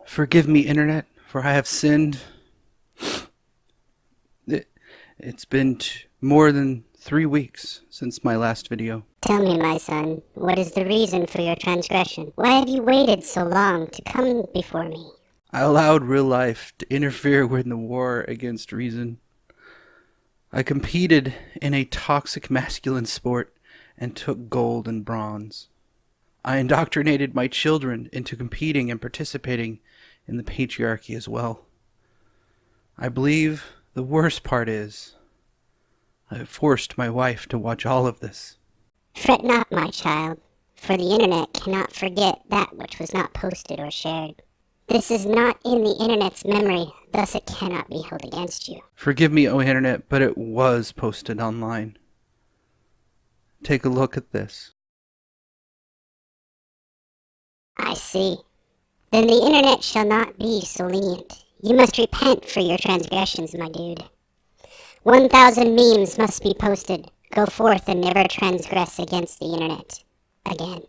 Forgive me, Internet, for I have sinned. It's been more than 3 weeks since my last video. Tell me, my son, what is the reason for your transgression? Why have you waited so long to come before me? I allowed real life to interfere with the war against reason. I competed in a toxic masculine sport and took gold and bronze. I indoctrinated my children into competing and participating in the patriarchy as well. I believe the worst part is I forced my wife to watch all of this. Fret not, my child, for the internet cannot forget that which was not posted or shared. This is not in the internet's memory, thus it cannot be held against you. Forgive me, O Internet, but it was posted online. Take a look at this. I see. Then the internet shall not be so lenient. You must repent for your transgressions, my dude. 1,000 memes must be posted. Go forth and never transgress against the internet again.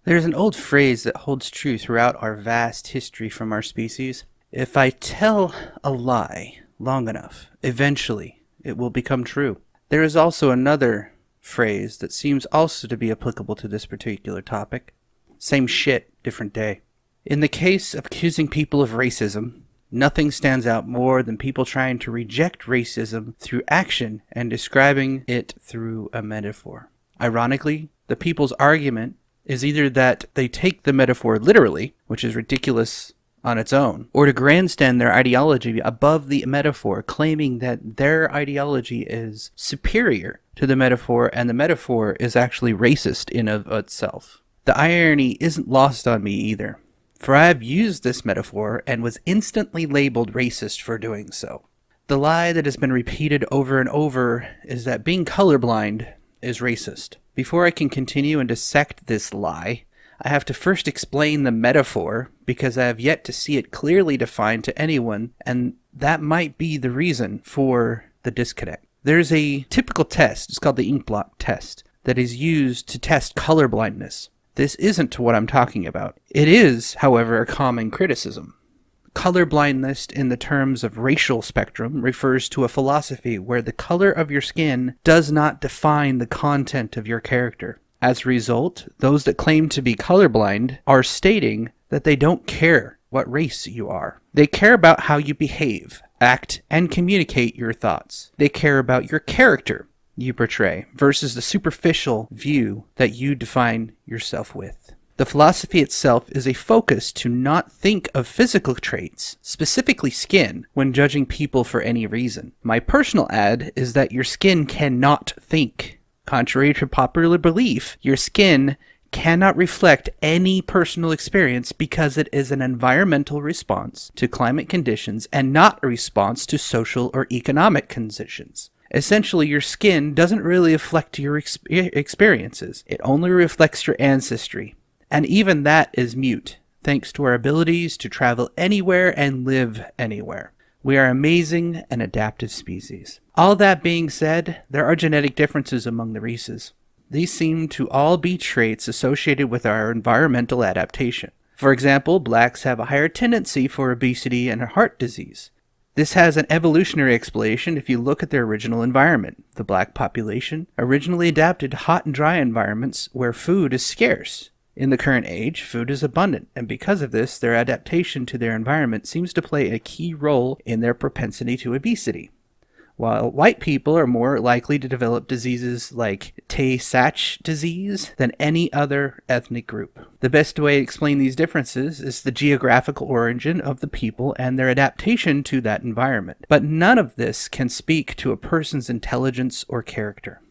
There's an old phrase that holds true throughout our vast history from our species. If I tell a lie long enough, eventually it will become true. There is also another phrase that seems also to be applicable to this particular topic. Same shit, different day. In the case of accusing people of racism, nothing stands out more than people trying to reject racism through action and describing it through a metaphor. Ironically, the people's argument is either that they take the metaphor literally, which is ridiculous on its own, or to grandstand their ideology above the metaphor, claiming that their ideology is superior to the metaphor and the metaphor is actually racist in of itself. The irony isn't lost on me either, for I have used this metaphor and was instantly labeled racist for doing so. The lie that has been repeated over and over is that being colorblind is racist. Before I can continue and dissect this lie, I have to first explain the metaphor because I have yet to see it clearly defined to anyone, and that might be the reason for the disconnect. There's a typical test, it's called the ink blot test, that is used to test color blindness. This isn't what I'm talking about. It is, however, a common criticism. Color blindness in the terms of racial spectrum refers to a philosophy where the color of your skin does not define the content of your character. As a result, those that claim to be colorblind are stating that they don't care what race you are. They care about how you behave, act, and communicate your thoughts. They care about your character you portray versus the superficial view that you define yourself with. The philosophy itself is a focus to not think of physical traits, specifically skin, when judging people for any reason. My personal ad is that your skin cannot think. Contrary to popular belief, your skin cannot reflect any personal experience because it is an environmental response to climate conditions and not a response to social or economic conditions. Essentially, your skin doesn't really reflect your experiences. It only reflects your ancestry. And even that is mute, thanks to our abilities to travel anywhere and live anywhere. We are amazing and adaptive species. All that being said, there are genetic differences among the races. These seem to all be traits associated with our environmental adaptation. For example, blacks have a higher tendency for obesity and heart disease. This has an evolutionary explanation if you look at their original environment. The black population originally adapted to hot and dry environments where food is scarce. In the current age, food is abundant, and because of this, their adaptation to their environment seems to play a key role in their propensity to obesity. While white people are more likely to develop diseases like Tay-Sachs disease than any other ethnic group. The best way to explain these differences is the geographical origin of the people and their adaptation to that environment. But none of this can speak to a person's intelligence or character.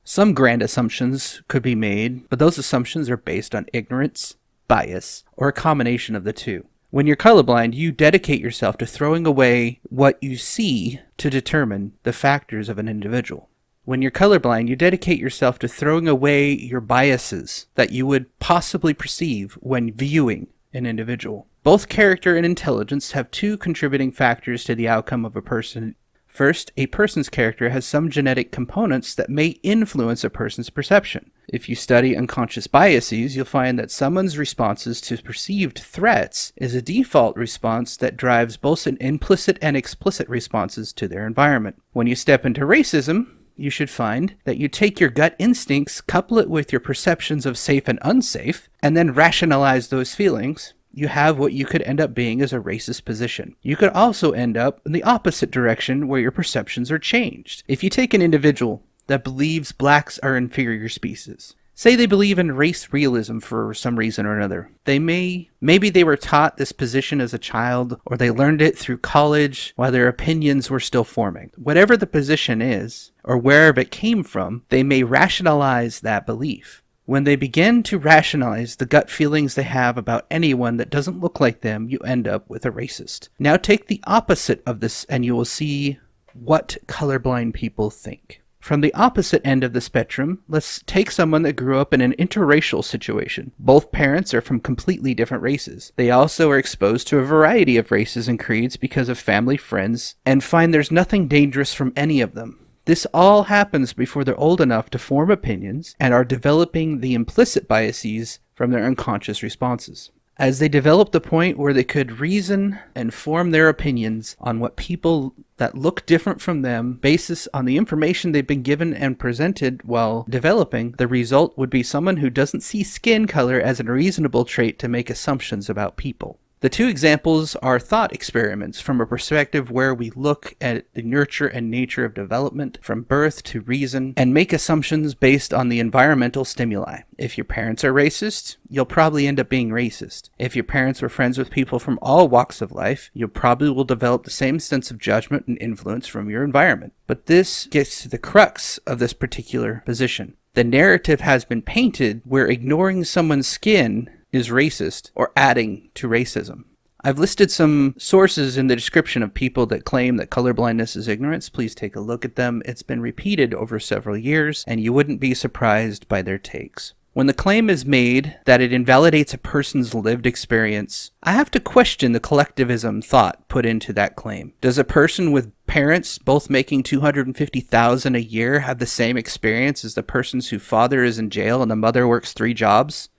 Some grand assumptions could be made, but those assumptions are based on ignorance, bias, or a combination of the two. When you're colorblind, you dedicate yourself to throwing away what you see to determine the factors of an individual. When you're colorblind, you dedicate yourself to throwing away your biases that you would possibly perceive when viewing an individual. Both character and intelligence have two contributing factors to the outcome of a person First, a person's character has some genetic components that may influence a person's perception. If you study unconscious biases, you'll find that someone's responses to perceived threats is a default response that drives both an implicit and explicit responses to their environment. When you step into racism, you should find that you take your gut instincts, couple it with your perceptions of safe and unsafe, and then rationalize those feelings. You have what you could end up being as a racist position. You could also end up in the opposite direction where your perceptions are changed. If you take an individual that believes blacks are inferior species, say they believe in race realism for some reason or another, maybe they were taught this position as a child, or they learned it through college while their opinions were still forming. Whatever the position is, or wherever it came from, they may rationalize that belief. When they begin to rationalize the gut feelings they have about anyone that doesn't look like them, you end up with a racist. Now take the opposite of this and you will see what colorblind people think. From the opposite end of the spectrum, let's take someone that grew up in an interracial situation. Both parents are from completely different races. They also are exposed to a variety of races and creeds because of family, friends, and find there's nothing dangerous from any of them. This all happens before they're old enough to form opinions and are developing the implicit biases from their unconscious responses. As they develop the point where they could reason and form their opinions on what people that look different from them, basis on the information they've been given and presented while developing, the result would be someone who doesn't see skin color as a reasonable trait to make assumptions about people. The two examples are thought experiments from a perspective where we look at the nurture and nature of development from birth to reason and make assumptions based on the environmental stimuli. If your parents are racist, you'll probably end up being racist. If your parents were friends with people from all walks of life, you probably will develop the same sense of judgment and influence from your environment. But this gets to the crux of this particular position. The narrative has been painted where ignoring someone's skin is racist or adding to racism. I've listed some sources in the description of people that claim that colorblindness is ignorance. Please take a look at them. It's been repeated over several years, and you wouldn't be surprised by their takes. When the claim is made that it invalidates a person's lived experience, I have to question the collectivism thought put into that claim. Does a person with parents both making $250,000 a year have the same experience as the person's whose father is in jail and the mother works 3 jobs?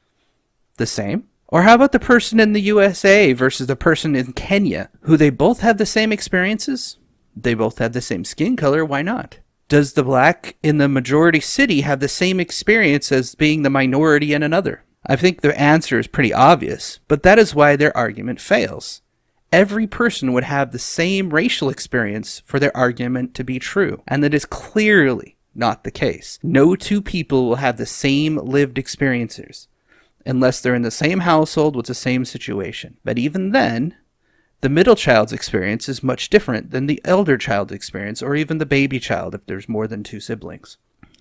The same? Or how about the person in the USA versus the person in Kenya, who they both have the same experiences? They both have the same skin color, why not? Does the black in the majority city have the same experience as being the minority in another? I think the answer is pretty obvious, but that is why their argument fails. Every person would have the same racial experience for their argument to be true, and that is clearly not the case. No two people will have the same lived experiences, unless they're in the same household with the same situation. But even then, the middle child's experience is much different than the elder child's experience, or even the baby child if there's more than 2 siblings.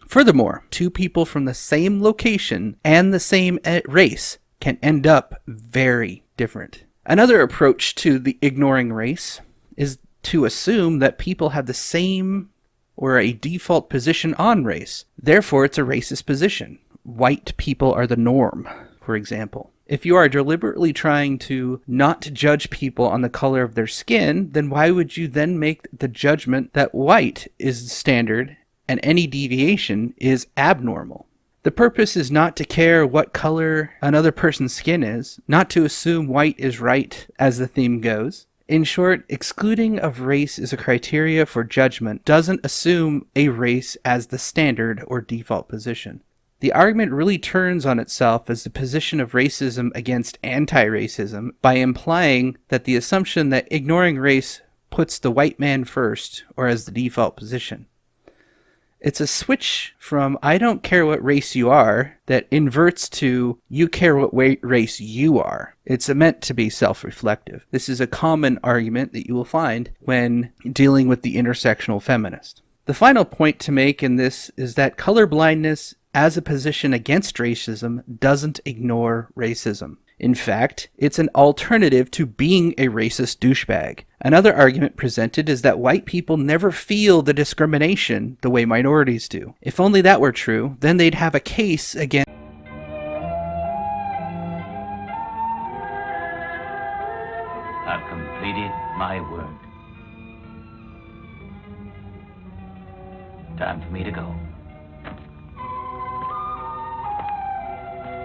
Furthermore, 2 people from the same location and the same race can end up very different. Another approach to the ignoring race is to assume that people have the same or a default position on race. Therefore, it's a racist position. White people are the norm, for example. If you are deliberately trying to not judge people on the color of their skin, then why would you then make the judgment that white is the standard and any deviation is abnormal? The purpose is not to care what color another person's skin is, not to assume white is right, as the theme goes. In short, excluding of race as a criteria for judgment doesn't assume a race as the standard or default position. The argument really turns on itself as the position of racism against anti-racism by implying that the assumption that ignoring race puts the white man first or as the default position. It's a switch from I don't care what race you are that inverts to you care what race you are. It's meant to be self-reflective. This is a common argument that you will find when dealing with the intersectional feminist. The final point to make in this is that colorblindness as a position against racism doesn't ignore racism. In fact, it's an alternative to being a racist douchebag. Another argument presented is that white people never feel the discrimination the way minorities do. If only that were true, then they'd have a case against I've completed my work. Time for me to go.